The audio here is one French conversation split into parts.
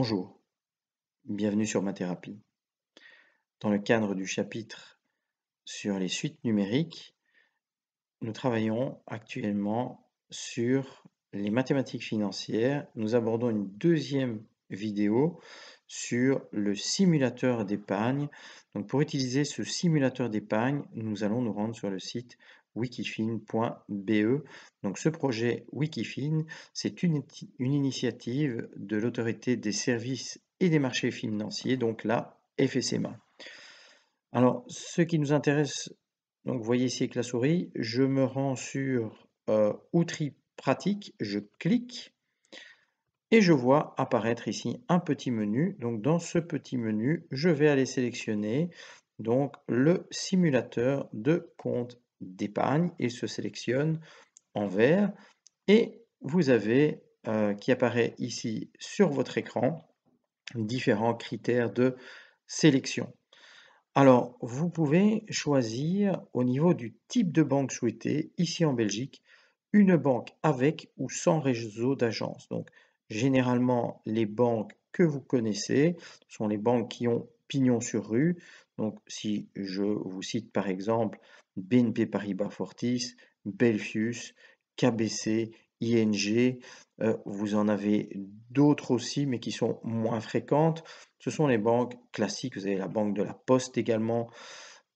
Bonjour, bienvenue sur ma thérapie. Dans le cadre du chapitre sur les suites numériques, nous travaillons actuellement sur les mathématiques financières. Nous abordons une deuxième vidéo sur le simulateur d'épargne. Donc pour utiliser ce simulateur d'épargne, nous allons nous rendre sur le site wikifin.be. Donc ce projet Wikifin, c'est une initiative de l'autorité des services et des marchés financiers, donc la FSMA. Alors, ce qui nous intéresse, donc vous voyez ici avec la souris, je me rends sur outils pratiques, je clique et je vois apparaître ici un petit menu. Donc dans ce petit menu, je vais aller sélectionner donc le simulateur de compte d'épargne. Il se sélectionne en vert et vous avez qui apparaît ici sur votre écran différents critères de sélection. Alors, vous pouvez choisir au niveau du type de banque souhaité, ici en Belgique, une banque avec ou sans réseau d'agence. Donc, généralement, les banques que vous connaissez sont les banques qui ont pignon sur rue. Donc, si je vous cite par exemple BNP Paribas Fortis, Belfius, KBC, ING, vous en avez d'autres aussi, mais qui sont moins fréquentes. Ce sont les banques classiques, vous avez la banque de la Poste également.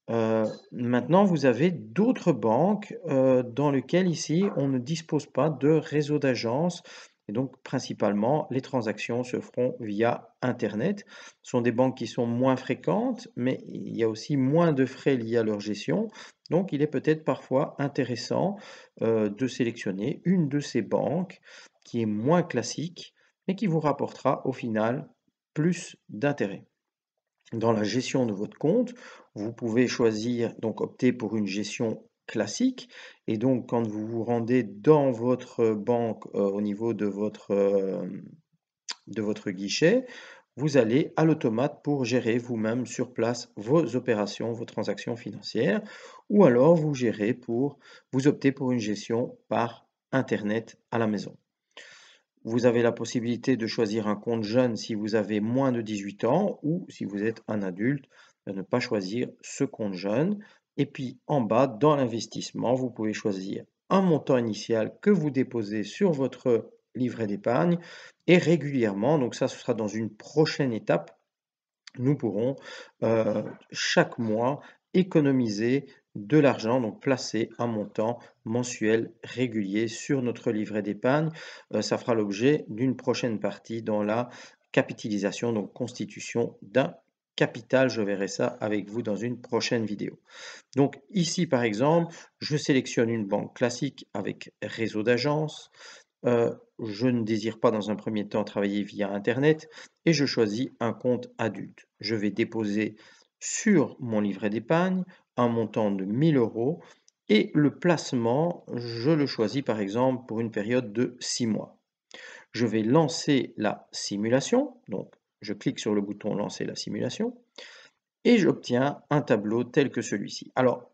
Maintenant, vous avez d'autres banques dans lesquelles ici, on ne dispose pas de réseau d'agence. Et donc, principalement, les transactions se feront via Internet. Ce sont des banques qui sont moins fréquentes, mais il y a aussi moins de frais liés à leur gestion. Donc, il est peut-être parfois intéressant de sélectionner une de ces banques qui est moins classique, mais qui vous rapportera au final plus d'intérêt. Dans la gestion de votre compte, vous pouvez choisir, donc opter pour une gestion classique. Et donc, quand vous vous rendez dans votre banque au niveau de votre guichet, vous allez à l'automate pour gérer vous-même sur place vos opérations, vos transactions financières, ou alors vous optez pour une gestion par Internet à la maison. Vous avez la possibilité de choisir un compte jeune si vous avez moins de 18 ans ou si vous êtes un adulte, de ne pas choisir ce compte jeune. Et puis en bas, dans l'investissement, vous pouvez choisir un montant initial que vous déposez sur votre livret d'épargne et régulièrement, donc ça ce sera dans une prochaine étape, nous pourrons chaque mois économiser de l'argent, donc placer un montant mensuel régulier sur notre livret d'épargne. Ça fera l'objet d'une prochaine partie dans la capitalisation, donc constitution d'un capital. Je verrai ça avec vous dans une prochaine vidéo. Donc ici, par exemple, je sélectionne une banque classique avec réseau d'agence. Je ne désire pas dans un premier temps travailler via Internet et je choisis un compte adulte. Je vais déposer sur mon livret d'épargne un montant de 1000 euros et le placement, je le choisis par exemple pour une période de 6 mois. Je vais lancer la simulation, donc je clique sur le bouton lancer la simulation et j'obtiens un tableau tel que celui-ci. Alors,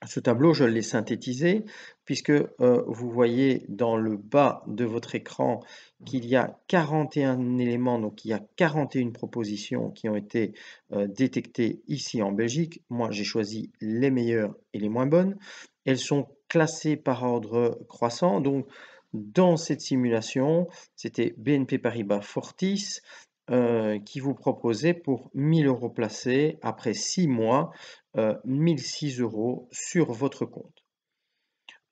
ce tableau, je l'ai synthétisé puisque vous voyez dans le bas de votre écran qu'il y a 41 éléments, donc il y a 41 propositions qui ont été détectées ici en Belgique. Moi, j'ai choisi les meilleures et les moins bonnes. Elles sont classées par ordre croissant. Donc, dans cette simulation, c'était BNP Paribas Fortis qui vous proposait pour 1000 euros placés après 6 mois 1006 euros sur votre compte.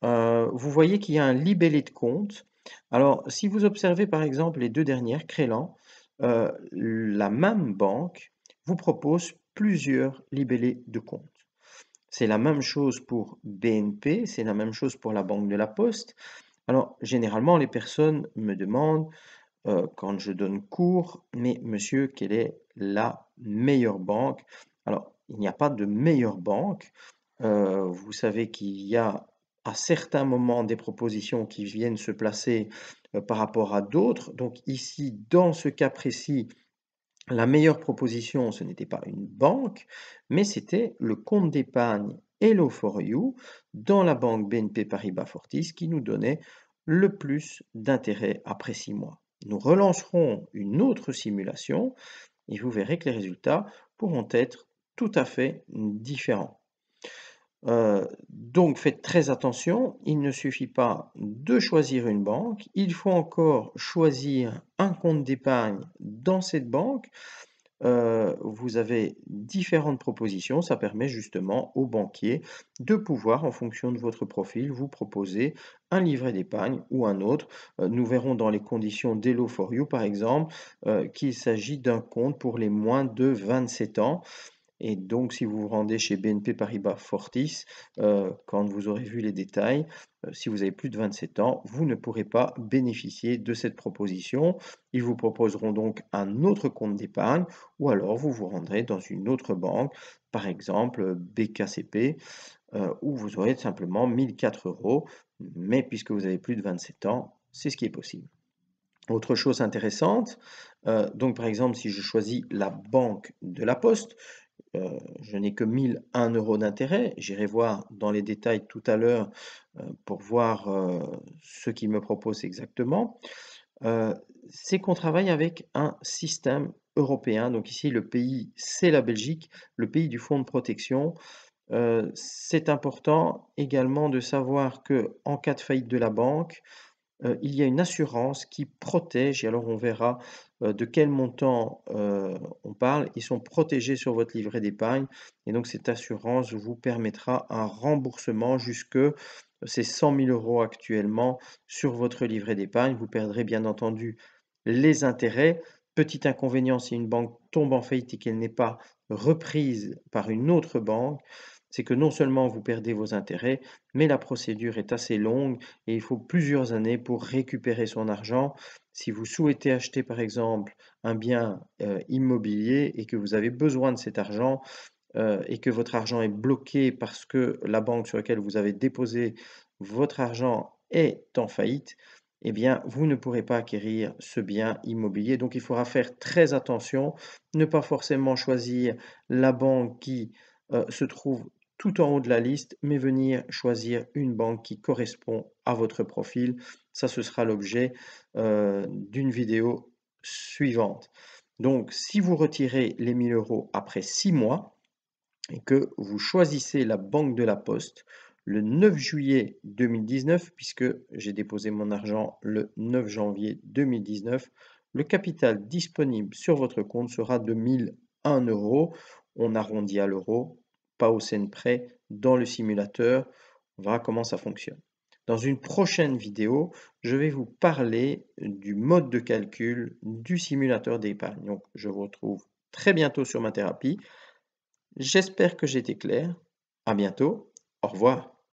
Vous voyez qu'il y a un libellé de compte. Alors, si vous observez par exemple les deux dernières, Crélan, la même banque vous propose plusieurs libellés de compte. C'est la même chose pour BNP, c'est la même chose pour la Banque de la Poste. Alors, généralement, les personnes me demandent, quand je donne cours, mais monsieur, quelle est la meilleure banque? Alors, il n'y a pas de meilleure banque. Vous savez qu'il y a à certains moments des propositions qui viennent se placer par rapport à d'autres. Donc ici, dans ce cas précis, la meilleure proposition, ce n'était pas une banque, mais c'était le compte d'épargne Hello for You dans la banque BNP Paribas Fortis qui nous donnait le plus d'intérêt après 6 mois. nous relancerons une autre simulation et vous verrez que les résultats pourront être tout à fait différents. Donc faites très attention, il ne suffit pas de choisir une banque, il faut encore choisir un compte d'épargne dans cette banque. Vous avez différentes propositions, ça permet justement aux banquiers de pouvoir, en fonction de votre profil, vous proposer un livret d'épargne ou un autre. Nous verrons dans les conditions d'Hello for You, par exemple, qu'il s'agit d'un compte pour les moins de 27 ans. Et donc, si vous vous rendez chez BNP Paribas Fortis, quand vous aurez vu les détails, si vous avez plus de 27 ans, vous ne pourrez pas bénéficier de cette proposition. Ils vous proposeront donc un autre compte d'épargne ou alors vous vous rendrez dans une autre banque, par exemple BKCP, où vous aurez simplement 1004 euros. Mais puisque vous avez plus de 27 ans, c'est ce qui est possible. Autre chose intéressante, donc par exemple, si je choisis la banque de la Poste, je n'ai que 1 001 € d'intérêt. J'irai voir dans les détails tout à l'heure, pour voir, ce qu'ils me proposent exactement. Heu, c'est qu'on travaille avec un système européen. Donc ici, le pays, c'est la Belgique, le pays du fonds de protection. C'est important également de savoir que en cas de faillite de la banque, il y a une assurance qui protège et alors on verra, de quel montant, on parle. Ils sont protégés sur votre livret d'épargne et donc cette assurance vous permettra un remboursement jusque c'est 100 000 € actuellement sur votre livret d'épargne. Vous perdrez bien entendu les intérêts. Petit inconvénient, si une banque tombe en faillite et qu'elle n'est pas reprise par une autre banque, c'est que non seulement vous perdez vos intérêts, mais la procédure est assez longue et il faut plusieurs années pour récupérer son argent. Si vous souhaitez acheter par exemple un bien immobilier et que vous avez besoin de cet argent et que votre argent est bloqué parce que la banque sur laquelle vous avez déposé votre argent est en faillite, eh bien, vous ne pourrez pas acquérir ce bien immobilier. Donc, il faudra faire très attention, ne pas forcément choisir la banque qui se trouve tout en haut de la liste, mais venir choisir une banque qui correspond à votre profil. Ça, ce sera l'objet d'une vidéo suivante. Donc, si vous retirez les 1 000 € après 6 mois et que vous choisissez la banque de la Poste le 9 juillet 2019, puisque j'ai déposé mon argent le 9 janvier 2019, le capital disponible sur votre compte sera de 1 001 €. On arrondit à l'euro, pas au cent près, dans le simulateur. On verra comment ça fonctionne. Dans une prochaine vidéo, je vais vous parler du mode de calcul du simulateur d'épargne. Donc, je vous retrouve très bientôt sur ma thérapie. J'espère que j'ai été clair. À bientôt. Au revoir.